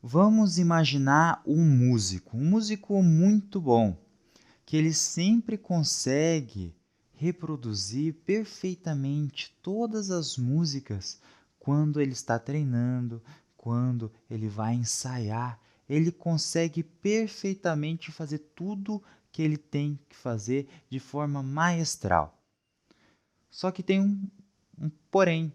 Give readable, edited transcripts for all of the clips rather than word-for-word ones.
Vamos imaginar um músico muito bom, que ele sempre consegue reproduzir perfeitamente todas as músicas quando ele está treinando, quando ele vai ensaiar. Ele consegue perfeitamente fazer tudo que ele tem que fazer de forma maestral. Só que tem um porém.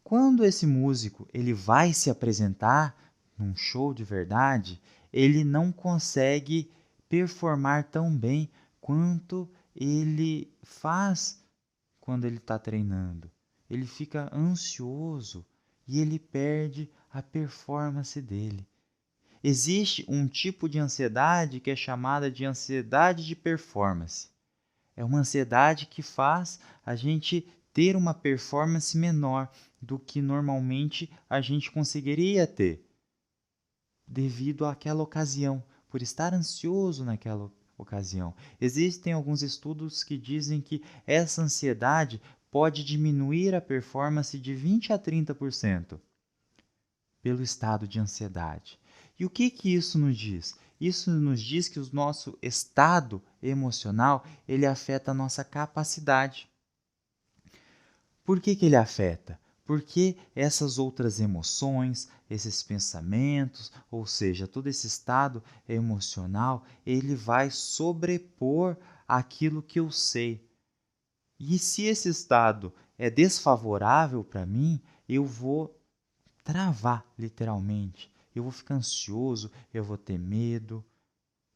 Quando esse músico ele vai se apresentar num show de verdade, ele não consegue performar tão bem quanto ele faz quando ele está treinando. Ele fica ansioso e ele perde a performance dele. Existe um tipo de ansiedade que é chamada de ansiedade de performance. É uma ansiedade que faz a gente ter uma performance menor do que normalmente a gente conseguiria ter, devido àquela ocasião, por estar ansioso naquela ocasião. Existem alguns estudos que dizem que essa ansiedade pode diminuir a performance de 20 a 30% pelo estado de ansiedade. E o que isso nos diz? Isso nos diz que o nosso estado emocional ele afeta a nossa capacidade. Por que ele afeta? Porque essas outras emoções, esses pensamentos, ou seja, todo esse estado emocional, ele vai sobrepor aquilo que eu sei. E se esse estado é desfavorável para mim, eu vou travar, literalmente. Eu vou ficar ansioso, eu vou ter medo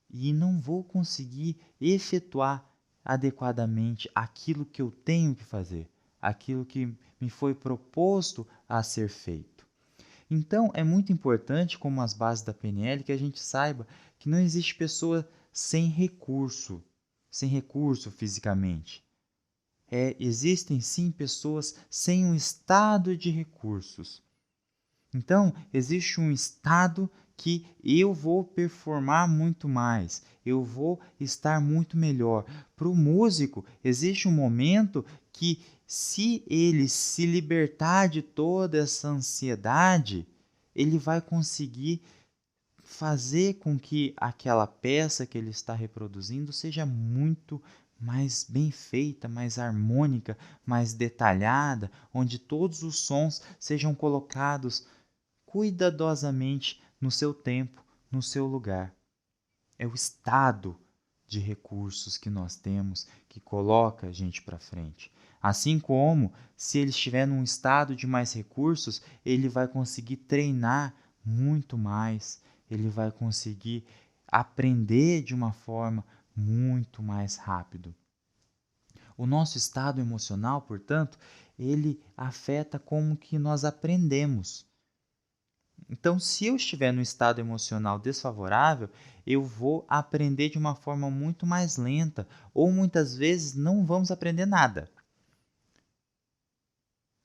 e não vou conseguir efetuar adequadamente aquilo que eu tenho que fazer, aquilo que me foi proposto a ser feito. Então, é muito importante, como as bases da PNL, que a gente saiba que não existe pessoa sem recurso fisicamente. Existem sim pessoas sem um estado de recursos. Então, existe um estado que eu vou performar muito mais, eu vou estar muito melhor. Para o músico, existe um momento que, se ele se libertar de toda essa ansiedade, ele vai conseguir fazer com que aquela peça que ele está reproduzindo seja muito mais bem feita, mais harmônica, mais detalhada, onde todos os sons sejam colocados cuidadosamente no seu tempo, no seu lugar. É o estado de recursos que nós temos que coloca a gente para frente. Assim como, se ele estiver num estado de mais recursos, ele vai conseguir treinar muito mais, ele vai conseguir aprender de uma forma muito mais rápido. O nosso estado emocional, portanto, ele afeta como que nós aprendemos. Então, se eu estiver no estado emocional desfavorável, eu vou aprender de uma forma muito mais lenta, ou muitas vezes não vamos aprender nada.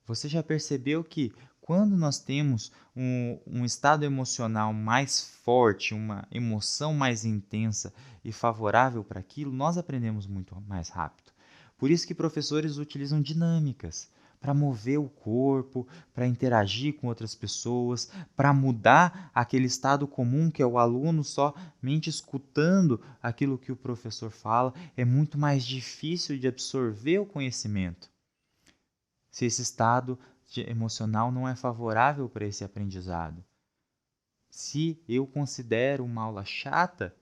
Você já percebeu que quando nós temos um estado emocional mais forte, uma emoção mais intensa e favorável para aquilo, nós aprendemos muito mais rápido. Por isso que professores utilizam dinâmicas para mover o corpo, para interagir com outras pessoas, para mudar aquele estado comum que é o aluno somente escutando aquilo que o professor fala. É muito mais difícil de absorver o conhecimento se esse estado emocional não é favorável para esse aprendizado. Se eu considero uma aula chata,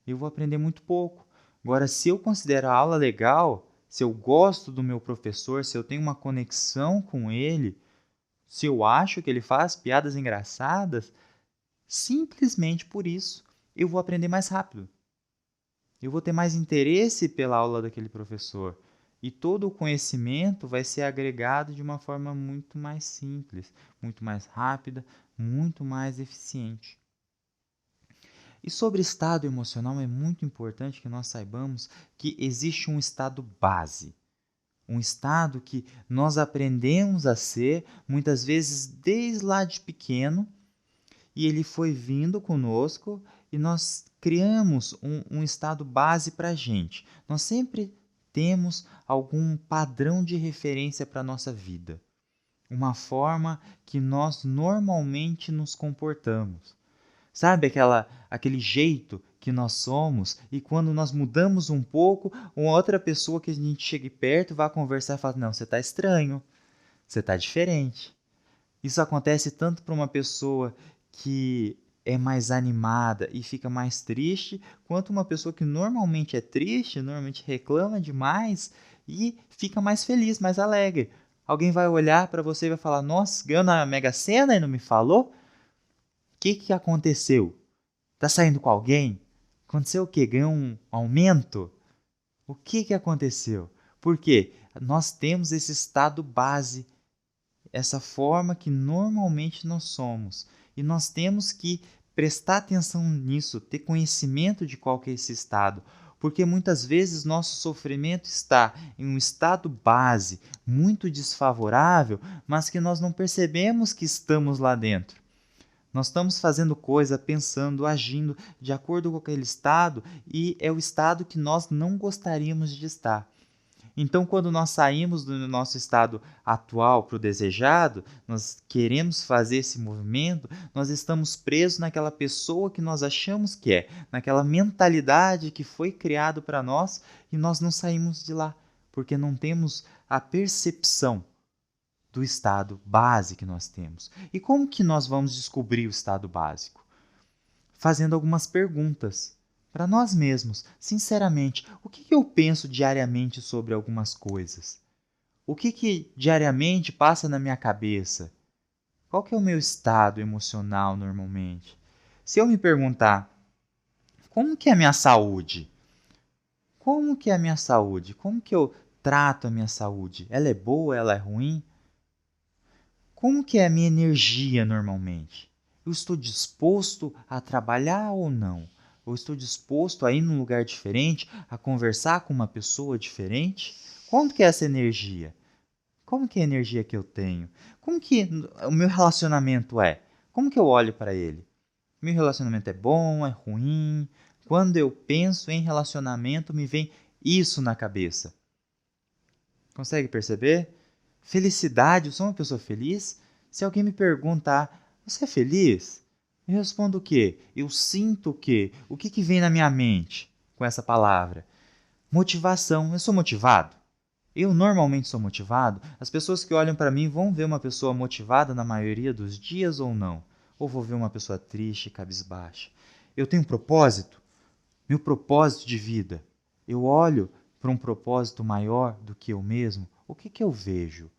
eu vou aprender muito pouco. Agora, se eu considero a aula legal, se eu gosto do meu professor, se eu tenho uma conexão com ele, se eu acho que ele faz piadas engraçadas, simplesmente por isso eu vou aprender mais rápido. Eu vou ter mais interesse pela aula daquele professor. E todo o conhecimento vai ser agregado de uma forma muito mais simples, muito mais rápida, muito mais eficiente. E sobre estado emocional, é muito importante que nós saibamos que existe um estado base. Um estado que nós aprendemos a ser, muitas vezes desde lá de pequeno, e ele foi vindo conosco e nós criamos um estado base para a gente. Nós sempre temos algum padrão de referência para a nossa vida, uma forma que nós normalmente nos comportamos. Sabe aquele jeito que nós somos e quando nós mudamos um pouco, uma outra pessoa que a gente chegue perto vai conversar e fala: não, você está estranho, você está diferente. Isso acontece tanto para uma pessoa que é mais animada e fica mais triste, quanto uma pessoa que normalmente é triste, normalmente reclama demais e fica mais feliz, mais alegre. Alguém vai olhar para você e vai falar: nossa, ganhou na Mega Sena e não me falou? O que aconteceu? Tá saindo com alguém? Aconteceu o quê? Ganhou um aumento? O que aconteceu? Por quê? Nós temos esse estado base, essa forma que normalmente nós somos. E nós temos que prestar atenção nisso, ter conhecimento de qual que é esse estado. Porque muitas vezes nosso sofrimento está em um estado base muito desfavorável, mas que nós não percebemos que estamos lá dentro. Nós estamos fazendo coisa, pensando, agindo de acordo com aquele estado e é o estado que nós não gostaríamos de estar. Então, quando nós saímos do nosso estado atual para o desejado, nós queremos fazer esse movimento, nós estamos presos naquela pessoa que nós achamos que é, naquela mentalidade que foi criado para nós e nós não saímos de lá, porque não temos a percepção do estado base que nós temos. E como que nós vamos descobrir o estado básico? Fazendo algumas perguntas para nós mesmos, sinceramente, o que eu penso diariamente sobre algumas coisas? O que diariamente passa na minha cabeça? Qual que é o meu estado emocional normalmente? Se eu me perguntar, como que é a minha saúde? Como que é a minha saúde? Como que eu trato a minha saúde? Ela é boa, ela é ruim? Como que é a minha energia normalmente? Eu estou disposto a trabalhar ou não? Eu estou disposto a ir num lugar diferente, a conversar com uma pessoa diferente? Como que é essa energia? Como que é a energia que eu tenho? Como que o meu relacionamento é? Como que eu olho para ele? Meu relacionamento é bom, é ruim? Quando eu penso em relacionamento, me vem isso na cabeça. Consegue perceber? Felicidade, eu sou uma pessoa feliz? Se alguém me perguntar, você é feliz? Eu respondo o quê? Eu sinto o quê? O que vem na minha mente com essa palavra? Motivação, eu sou motivado? Eu normalmente sou motivado? As pessoas que olham para mim vão ver uma pessoa motivada na maioria dos dias ou não? Ou vou ver uma pessoa triste, cabisbaixa? Eu tenho um propósito? Meu propósito de vida? Eu olho para um propósito maior do que eu mesmo? O que eu vejo?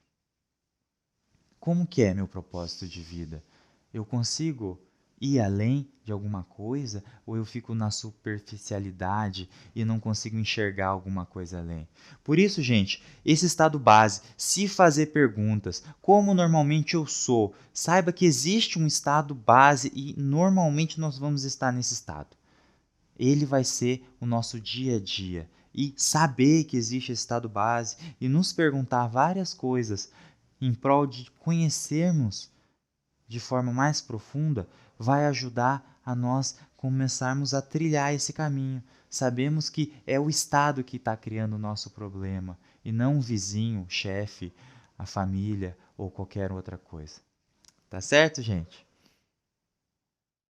Como que é meu propósito de vida? Eu consigo ir além de alguma coisa ou eu fico na superficialidade e não consigo enxergar alguma coisa além? Por isso, gente, esse estado base, se fazer perguntas, como normalmente eu sou, saiba que existe um estado base e normalmente nós vamos estar nesse estado. Ele vai ser o nosso dia a dia. E saber que existe esse estado base e nos perguntar várias coisas em prol de conhecermos de forma mais profunda, vai ajudar a nós começarmos a trilhar esse caminho. Sabemos que é o Estado que está criando o nosso problema e não o vizinho, o chefe, a família ou qualquer outra coisa. Tá certo, gente?